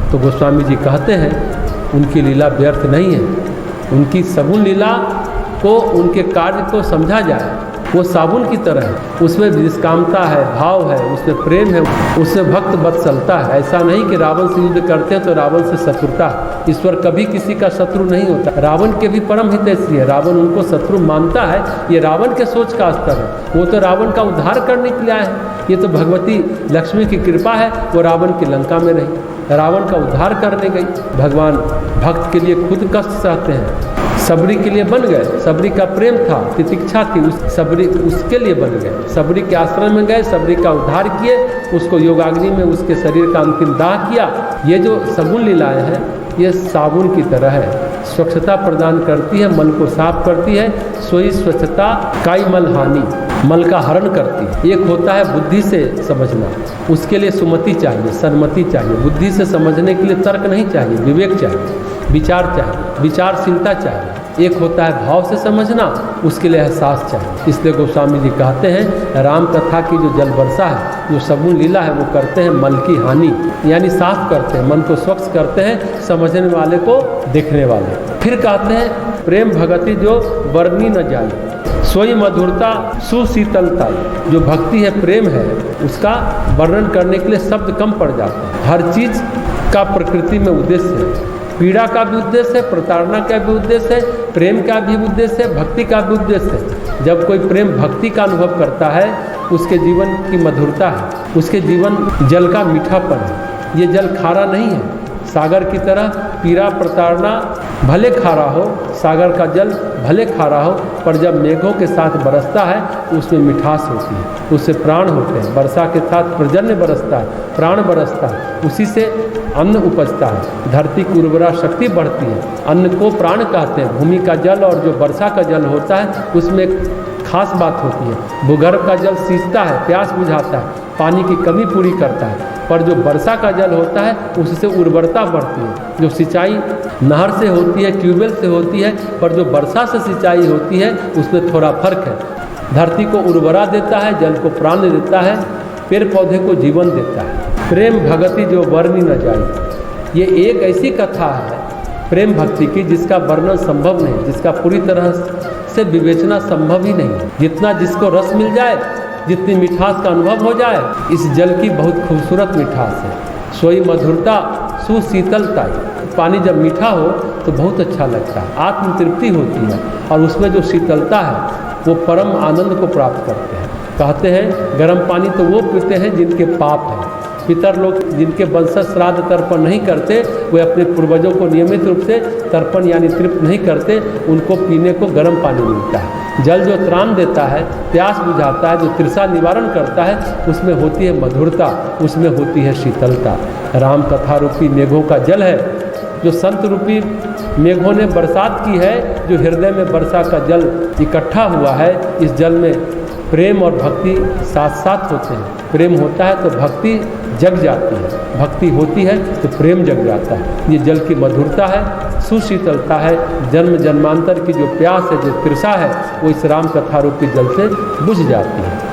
तो गोस्वामी जी कहते हैं उनकी लीला व्यर्थ नहीं है। उनकी सगुण लीला को, उनके कार्य को समझा जाए, वो साबुन की तरह है। उसमें निष्कामता है, भाव है, उसमें प्रेम है, उसमें भक्त वत्सलता है। ऐसा नहीं कि रावण से युद्ध करते हैं तो रावण से शत्रुता है। ईश्वर कभी किसी का शत्रु नहीं होता। रावण के भी परम हितैषी है, रावण उनको शत्रु मानता है। ये रावण के सोच का स्तर है। वो तो रावण का उद्धार करने के लिए आए हैं। ये तो भगवती लक्ष्मी की कृपा है। वो रावण की लंका में रही, रावण का उद्धार करने गई। भगवान भक्त के लिए खुद कष्ट सहते हैं। सबरी के लिए बन गए, सबरी का प्रेम था, तितिक्षा थी, सबरी उसके लिए बन गए। सबरी के आश्रम में गए, सबरी का उद्धार किए, उसको योगाग्नि में उसके शरीर का अंतिम दाह किया। ये जो सगुण लीलाएं हैं, ये साबुन की तरह है, स्वच्छता प्रदान करती है, मन को साफ करती है। सोई स्वच्छता काई मल हानि, मल का हरण करती है। एक होता है बुद्धि से समझना, उसके लिए सुमति चाहिए, सन्मति चाहिए। बुद्धि से समझने के लिए तर्क नहीं चाहिए, विवेक चाहिए, विचार चाहिए, विचारशीलता चाहिए। एक होता है भाव से समझना, उसके लिए एहसास चाहिए। इसलिए गोस्वामी जी कहते हैं राम कथा की जो जल वर्षा है, जो सगुण लीला है, वो करते हैं मल की हानि, यानी साफ करते हैं, मन को स्वच्छ करते हैं, समझने वाले को, देखने वाले। फिर कहते हैं प्रेम भगति जो वर्णी न जाए, सोई मधुरता सुशीतलता। जो भक्ति है, प्रेम है, उसका वर्णन करने के लिए शब्द कम पड़ जाते हैं। हर चीज़ का प्रकृति में उद्देश्य है। पीड़ा का भी उद्देश्य है, प्रताड़ना का भी उद्देश्य है, प्रेम का भी उद्देश्य है, भक्ति का भी उद्देश्य है। जब कोई प्रेम भक्ति का अनुभव करता है, उसके जीवन की मधुरता है, उसके जीवन जल का मीठापन है। ये जल खारा नहीं है, सागर की तरह। पीड़ा प्रताड़ना भले खारा हो, सागर का जल भले खारा हो, पर जब मेघों के साथ बरसता है तो उसमें मिठास होती है, उससे प्राण होते हैं। वर्षा के साथ पर्जन्य बरसता है, प्राण बरसता है, उसी से अन्न उपजता है, धरती की उर्वरा शक्ति बढ़ती है। अन्न को प्राण कहते हैं। भूमि का जल और जो वर्षा का जल होता है, उसमें खास बात होती है। भूगर्भ का जल सींचता है, प्यास बुझाता है, पानी की कमी पूरी करता है, पर जो वर्षा का जल होता है उससे उर्वरता बढ़ती है। जो सिंचाई नहर से होती है, ट्यूबवेल से होती है, पर जो वर्षा से सिंचाई होती है उसमें थोड़ा फर्क है। धरती को उर्वरा देता है, जल को प्राण देता है, पेड़ पौधे को जीवन देता है। प्रेम भगति जो वर्णी न जाए, ये एक ऐसी कथा है प्रेम भक्ति की जिसका वर्णन संभव नहीं, जिसका पूरी तरह से विवेचना संभव ही नहीं। जितना जिसको रस मिल जाए, जितनी मिठास का अनुभव हो जाए, इस जल की बहुत खूबसूरत मिठास है। सोई मधुरता सुशीतलता। पानी जब मीठा हो तो बहुत अच्छा लगता है, आत्म तृप्ति होती है, और उसमें जो शीतलता है वो परम आनंद को प्राप्त करते हैं। कहते हैं गर्म पानी तो वो पीते हैं जिनके पाप हैं। पितर लोग जिनके वंशज श्राद्ध तर्पण नहीं करते, वे अपने पूर्वजों को नियमित रूप से तर्पण यानी तृप्त नहीं करते, उनको पीने को गर्म पानी मिलता है। जल जो त्राण देता है, प्यास बुझाता है, जो तृषा निवारण करता है, उसमें होती है मधुरता, उसमें होती है शीतलता। राम कथा रूपी मेघों का जल है, जो संत रूपी मेघों ने बरसात की है, जो हृदय में वर्षा का जल इकट्ठा हुआ है। इस जल में प्रेम और भक्ति साथ साथ होते हैं। प्रेम होता है तो भक्ति जग जाती है, भक्ति होती है तो प्रेम जग जाता है। ये जल की मधुरता है, सुशीतलता है। जन्म जन्मांतर की जो प्यास है, जो तृषा है, वो इस राम कथा रूपी जल से बुझ जाती है।